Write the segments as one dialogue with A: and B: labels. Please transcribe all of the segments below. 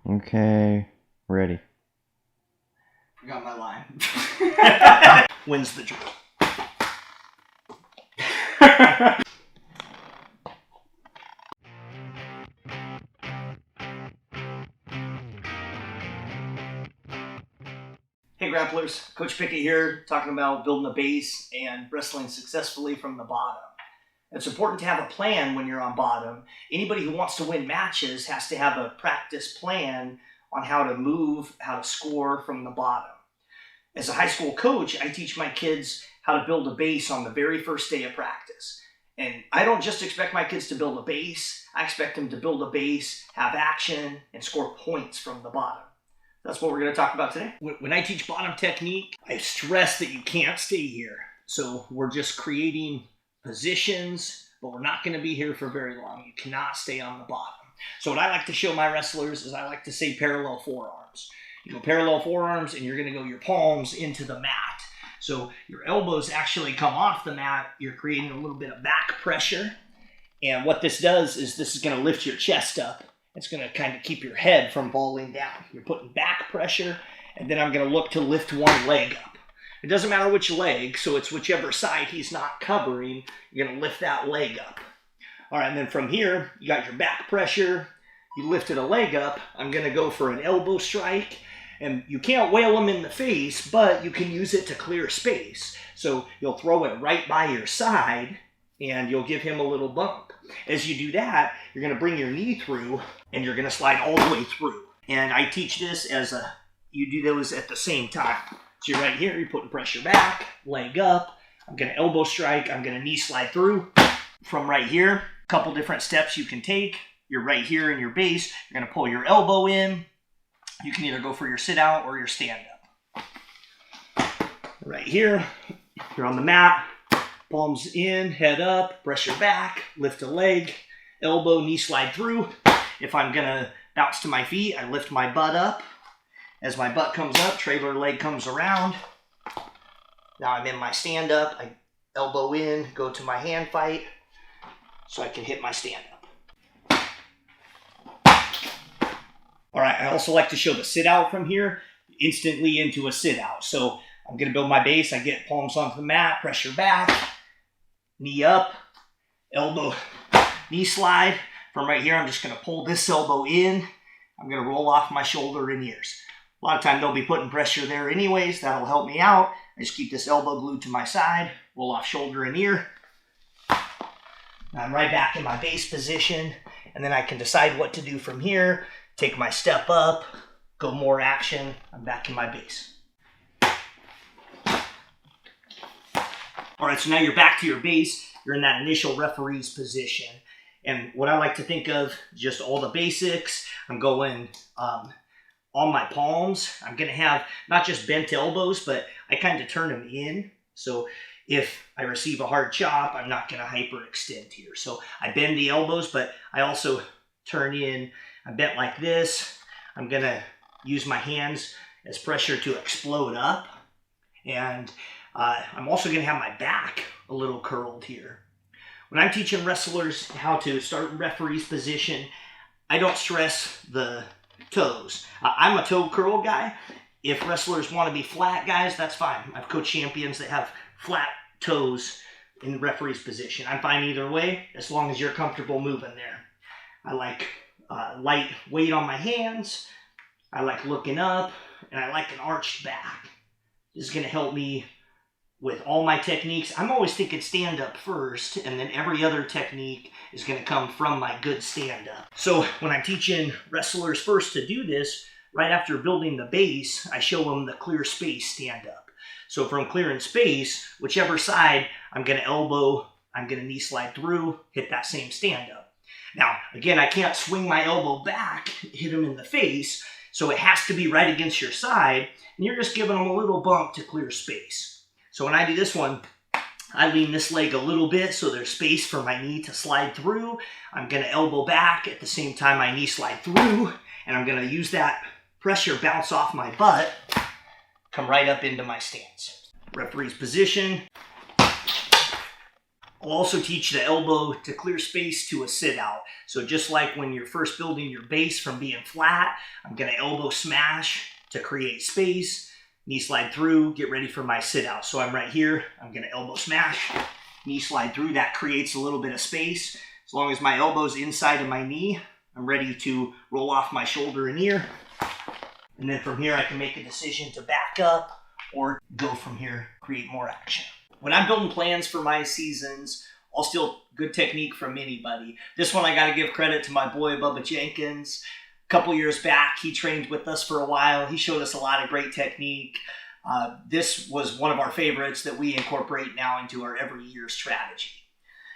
A: Okay, ready.
B: Forgot my line. Wins the drill. Hey grapplers, Coach Pickett here, talking about building a base and wrestling successfully from the bottom. It's important to have a plan when you're on bottom. Anybody who wants to win matches has to have a practice plan on how to move, how to score from the bottom. As a high school coach, I teach my kids how to build a base on the very first day of practice. And I don't just expect my kids to build a base, I expect them to build a base, have action, and score points from the bottom. That's what we're going to talk about today. When I teach bottom technique, I stress that you can't stay here. So we're just creating positions, but we're not going to be here for very long. You cannot stay on the bottom. So what I like to show my wrestlers is I like to say parallel forearms. You go parallel forearms and you're going to go your palms into the mat. So your elbows actually come off the mat. You're creating a little bit of back pressure. And what this does is this is going to lift your chest up. It's going to kind of keep your head from falling down. You're putting back pressure, and then I'm going to look to lift one leg up. It doesn't matter which leg, so it's whichever side he's not covering, you're going to lift that leg up. All right, and then from here, you got your back pressure. You lifted a leg up. I'm going to go for an elbow strike, and you can't whale him in the face, but you can use it to clear space. So you'll throw it right by your side, and you'll give him a little bump. As you do that, you're going to bring your knee through, and you're going to slide all the way through. And I teach this as you do those at the same time. So you're right here, you're putting pressure back, leg up. I'm going to elbow strike. I'm going to knee slide through. From right here, a couple different steps you can take. You're right here in your base. You're going to pull your elbow in. You can either go for your sit out or your stand up. Right here, you're on the mat. Palms in, head up, pressure back, lift a leg, elbow, knee slide through. If I'm going to bounce to my feet, I lift my butt up. As my butt comes up, trailer leg comes around. Now I'm in my stand up. I elbow in, go to my hand fight so I can hit my stand up. All right, I also like to show the sit out from here, instantly into a sit out. So I'm going to build my base. I get palms onto the mat, pressure back, knee up, elbow, knee slide. From right here, I'm just going to pull this elbow in. I'm going to roll off my shoulder and ears. A lot of time they'll be putting pressure there anyways. That'll help me out. I just keep this elbow glued to my side, roll off shoulder and ear. Now I'm right back in my base position, and then I can decide what to do from here. Take my step up, go more action. I'm back in my base. All right, so now you're back to your base. You're in that initial referee's position. And what I like to think of, just all the basics. I'm going on my palms. I'm going to have not just bent elbows, but I kind of turn them in. So if I receive a hard chop, I'm not going to hyperextend here. So I bend the elbows, but I also turn in. I'm bent like this. I'm going to use my hands as pressure to explode up. And I'm also going to have my back a little curled here. When I'm teaching wrestlers how to start in referee's position, I don't stress the toes. I'm a toe curl guy. If wrestlers want to be flat guys, that's fine. I've coached champions that have flat toes in the referee's position. I'm fine either way, as long as you're comfortable moving there. I like light weight on my hands. I like looking up, and I like an arched back. This is going to help me with all my techniques. I'm always thinking stand up first, and then every other technique is going to come from my good stand up. So when I'm teaching wrestlers first to do this, right after building the base, I show them the clear space stand up. So from clearing space, whichever side, I'm going to elbow, I'm going to knee slide through, hit that same stand up. Now, again, I can't swing my elbow back, hit him in the face, so it has to be right against your side, and you're just giving them a little bump to clear space. So when I do this one, I lean this leg a little bit so there's space for my knee to slide through. I'm going to elbow back at the same time my knee slide through, and I'm going to use that pressure bounce off my butt, come right up into my stance. Referee's position. I'll also teach the elbow to clear space to a sit out. So just like when you're first building your base from being flat, I'm gonna elbow smash to create space, knee slide through, get ready for my sit out. So I'm right here, I'm gonna elbow smash, knee slide through, that creates a little bit of space. As long as my elbow's inside of my knee, I'm ready to roll off my shoulder and ear. And then from here, I can make a decision to back up or go from here, create more action. When I'm building plans for my seasons, I'll steal good technique from anybody. This one I gotta give credit to my boy, Bubba Jenkins. A couple years back, he trained with us for a while. He showed us a lot of great technique. This was one of our favorites that we incorporate now into our every year strategy.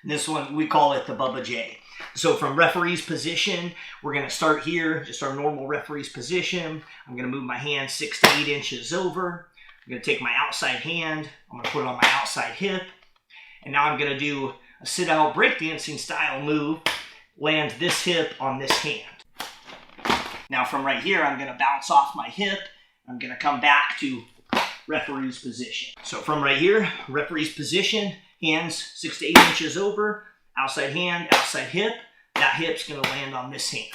B: And this one, we call it the Bubba J. So from referee's position, we're gonna start here, just our normal referee's position. I'm gonna move my hand 6 to 8 inches over. I'm gonna take my outside hand, I'm gonna put it on my outside hip, and now I'm gonna do a sit-out breakdancing style move, land this hip on this hand. Now from right here, I'm gonna bounce off my hip, I'm gonna come back to referee's position. So from right here, referee's position, hands 6 to 8 inches over, outside hand, outside hip. That hip's gonna land on this hand.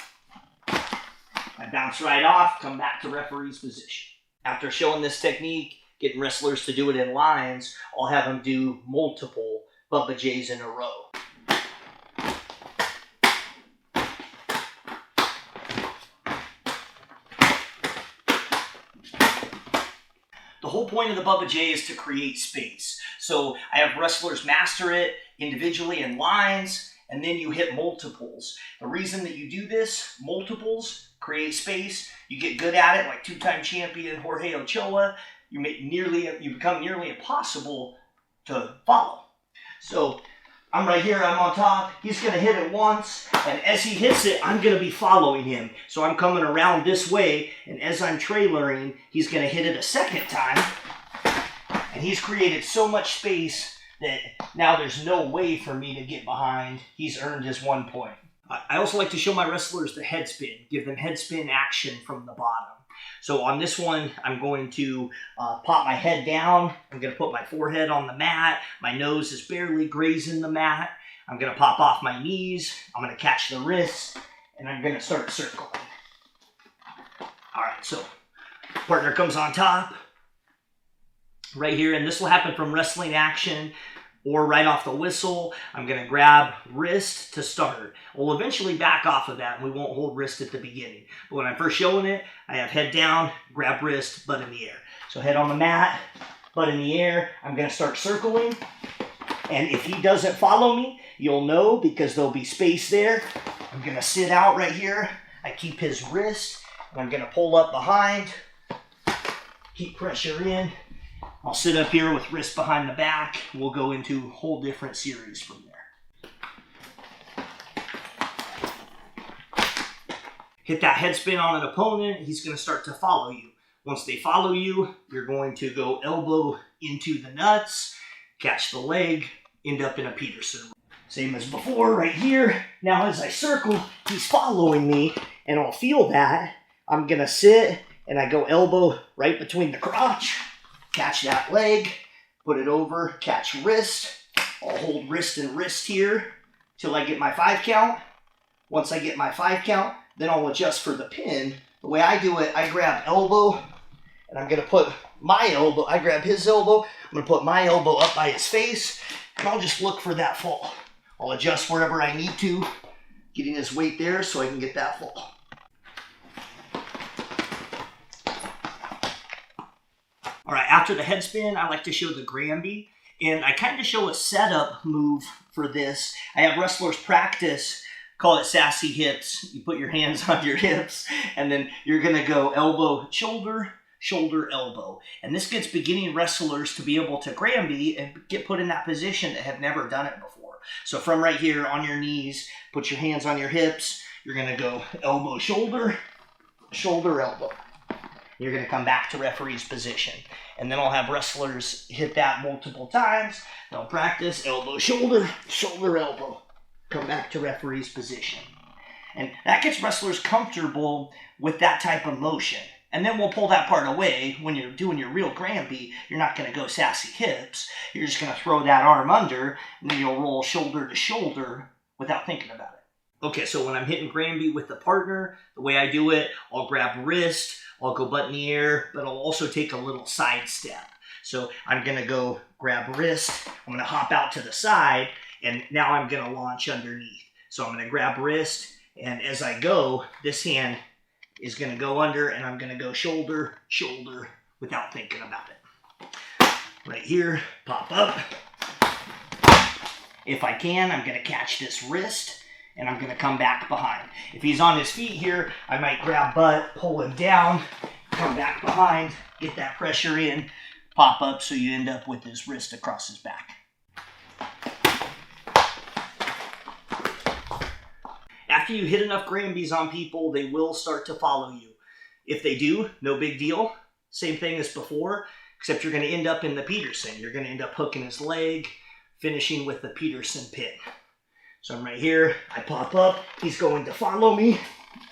B: I bounce right off, come back to referee's position. After showing this technique, getting wrestlers to do it in lines, I'll have them do multiple Bubba J's in a row. The whole point of the Bubba J is to create space. So I have wrestlers master it individually in lines, and then you hit multiples. The reason that you do this, multiples, create space, you get good at it, like 2-time champion Jorge Ochoa, you become nearly impossible to follow. So I'm right here, I'm on top, he's gonna hit it once, and as he hits it, I'm gonna be following him. So I'm coming around this way, and as I'm trailering, he's gonna hit it a second time, and he's created so much space that now there's no way for me to get behind. He's earned his 1 point. I also like to show my wrestlers the head spin, give them head spin action from the bottom. So on this one, I'm going to pop my head down. I'm going to put my forehead on the mat. My nose is barely grazing the mat. I'm going to pop off my knees. I'm going to catch the wrists, and I'm going to start circling. All right, so partner comes on top right here, and this will happen from wrestling action or right off the whistle. I'm gonna grab wrist to start. We'll eventually back off of that, and we won't hold wrist at the beginning. But when I'm first showing it, I have head down, grab wrist, butt in the air. So head on the mat, butt in the air. I'm gonna start circling. And if he doesn't follow me, you'll know because there'll be space there. I'm gonna sit out right here. I keep his wrist, and I'm gonna pull up behind, keep pressure in. I'll sit up here with wrist behind the back. We'll go into a whole different series from there. Hit that head spin on an opponent. He's going to start to follow you. Once they follow you, you're going to go elbow into the nuts, catch the leg, end up in a Peterson. Same as before, right here. Now as I circle, he's following me, and I'll feel that. I'm going to sit, and I go elbow right between the crotch. Catch that leg, put it over, catch wrist. I'll hold wrist and wrist here till I get my 5 count. Once I get my 5 count, then I'll adjust for the pin. The way I do it, I grab elbow, and I'm gonna put my elbow, I grab his elbow, I'm gonna put my elbow up by his face, and I'll just look for that fall. I'll adjust wherever I need to, getting his weight there so I can get that fall. All right, after the head spin, I like to show the Granby, and I kind of show a setup move for this. I have wrestlers practice, call it sassy hips. You put your hands on your hips, and then you're gonna go elbow, shoulder, shoulder, elbow. And this gets beginning wrestlers to be able to Granby and get put in that position that have never done it before. So from right here on your knees, put your hands on your hips. You're gonna go elbow, shoulder, shoulder, elbow. You're going to come back to referee's position. And then I'll have wrestlers hit that multiple times. They'll practice elbow, shoulder, shoulder, elbow. Come back to referee's position. And that gets wrestlers comfortable with that type of motion. And then we'll pull that part away. When you're doing your real Granby, you're not going to go sassy hips. You're just going to throw that arm under, and then you'll roll shoulder to shoulder without thinking about it. Okay, so when I'm hitting Granby with the partner, the way I do it, I'll grab wrist, I'll go butt in the air, but I'll also take a little side step. So I'm going to go grab wrist, I'm going to hop out to the side, and now I'm going to launch underneath. So I'm going to grab wrist, and as I go, this hand is going to go under, and I'm going to go shoulder, shoulder, without thinking about it. Right here, pop up. If I can, I'm going to catch this wrist, and I'm going to come back behind. If he's on his feet here, I might grab butt, pull him down, come back behind, get that pressure in, pop up so you end up with his wrist across his back. After you hit enough Granbys on people, they will start to follow you. If they do, no big deal. Same thing as before, except you're going to end up in the Peterson. You're going to end up hooking his leg, finishing with the Peterson pin. So I'm right here, I pop up, he's going to follow me.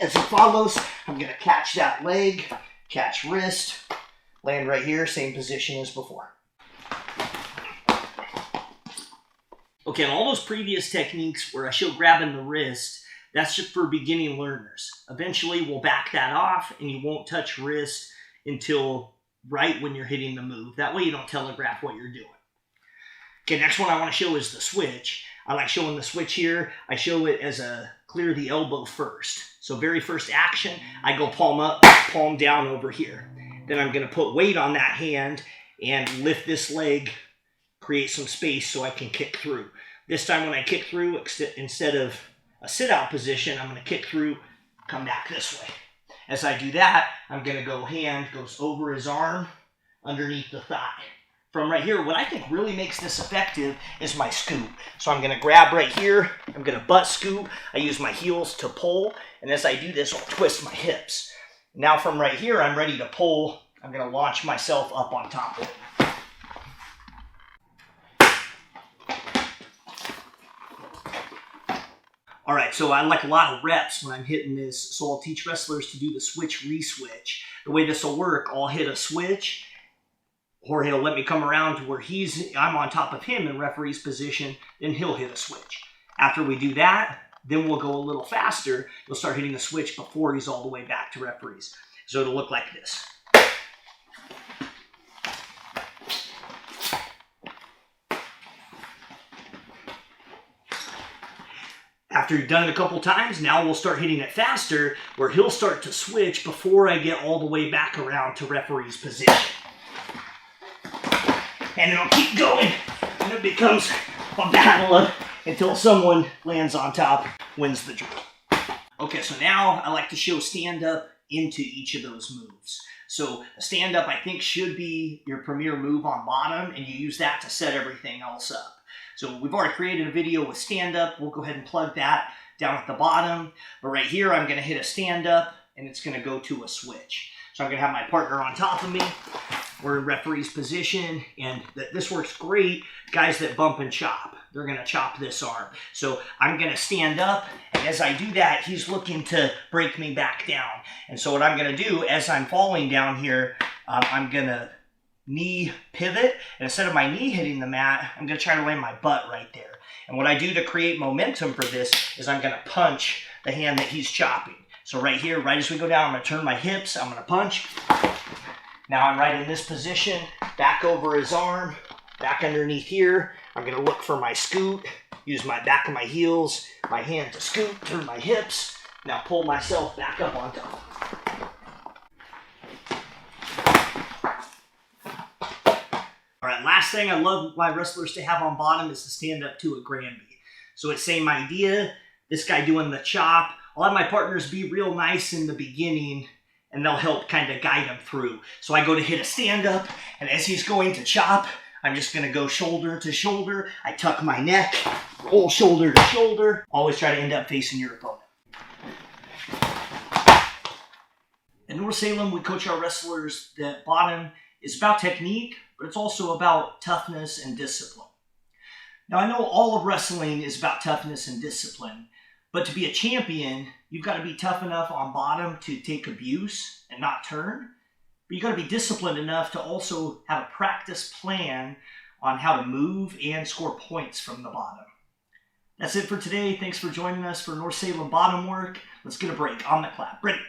B: As he follows, I'm going to catch that leg, catch wrist, land right here, same position as before. Okay, and all those previous techniques where I show grabbing the wrist, that's just for beginning learners. Eventually, we'll back that off, and you won't touch wrist until right when you're hitting the move. That way you don't telegraph what you're doing. Okay, next one I want to show is the switch. I like showing the switch here. I show it as a clear the elbow first. So very first action, I go palm up, palm down over here. Then I'm going to put weight on that hand and lift this leg, create some space so I can kick through. This time when I kick through, instead of a sit-out position, I'm going to kick through, come back this way. As I do that, I'm going to go hand goes over his arm, underneath the thigh. From right here, what I think really makes this effective is my scoop. So I'm going to grab right here, I'm going to butt scoop, I use my heels to pull, and as I do this, I'll twist my hips. Now from right here, I'm ready to pull, I'm going to launch myself up on top of it. All right, so I like a lot of reps when I'm hitting this, so I'll teach wrestlers to do the switch re-switch. The way this will work, I'll hit a switch, or he'll let me come around to where I'm on top of him in referee's position, then he'll hit a switch. After we do that, then we'll go a little faster. You'll start hitting the switch before he's all the way back to referees. So it'll look like this. After you've done it a couple times, now we'll start hitting it faster, where he'll start to switch before I get all the way back around to referee's position. And it'll keep going, and it becomes a battle until someone lands on top, wins the drill. Okay, so now I like to show stand-up into each of those moves. So a stand-up, I think, should be your premier move on bottom, and you use that to set everything else up. So we've already created a video with stand-up. We'll go ahead and plug that down at the bottom. But right here, I'm going to hit a stand-up, and it's going to go to a switch. So I'm going to have my partner on top of me. We're in referee's position, and this works great. Guys that bump and chop, they're going to chop this arm. So I'm going to stand up, and as I do that, he's looking to break me back down. And so what I'm going to do, as I'm falling down here, I'm going to knee pivot, and instead of my knee hitting the mat, I'm going to try to land my butt right there. And what I do to create momentum for this is I'm going to punch the hand that he's chopping. So right here, right as we go down, I'm going to turn my hips, I'm going to punch. Now I'm right in this position, back over his arm, back underneath here. I'm going to look for my scoot, use my back of my heels, my hand to scoot, turn my hips, now pull myself back up on top. All right, last thing I love my wrestlers to have on bottom is to stand up to a Granby. So it's same idea, this guy doing the chop. I'll have my partners be real nice in the beginning, and they'll help kind of guide him through. So I go to hit a stand-up, and as he's going to chop, I'm just going to go shoulder to shoulder. I tuck my neck, roll shoulder to shoulder. Always try to end up facing your opponent. At North Salem, we coach our wrestlers that bottom is about technique, but it's also about toughness and discipline. Now, I know all of wrestling is about toughness and discipline, but to be a champion, you've got to be tough enough on bottom to take abuse and not turn. But you got to be disciplined enough to also have a practice plan on how to move and score points from the bottom. That's it for today. Thanks for joining us for North Salem bottom work. Let's get a break. On the clap. Ready.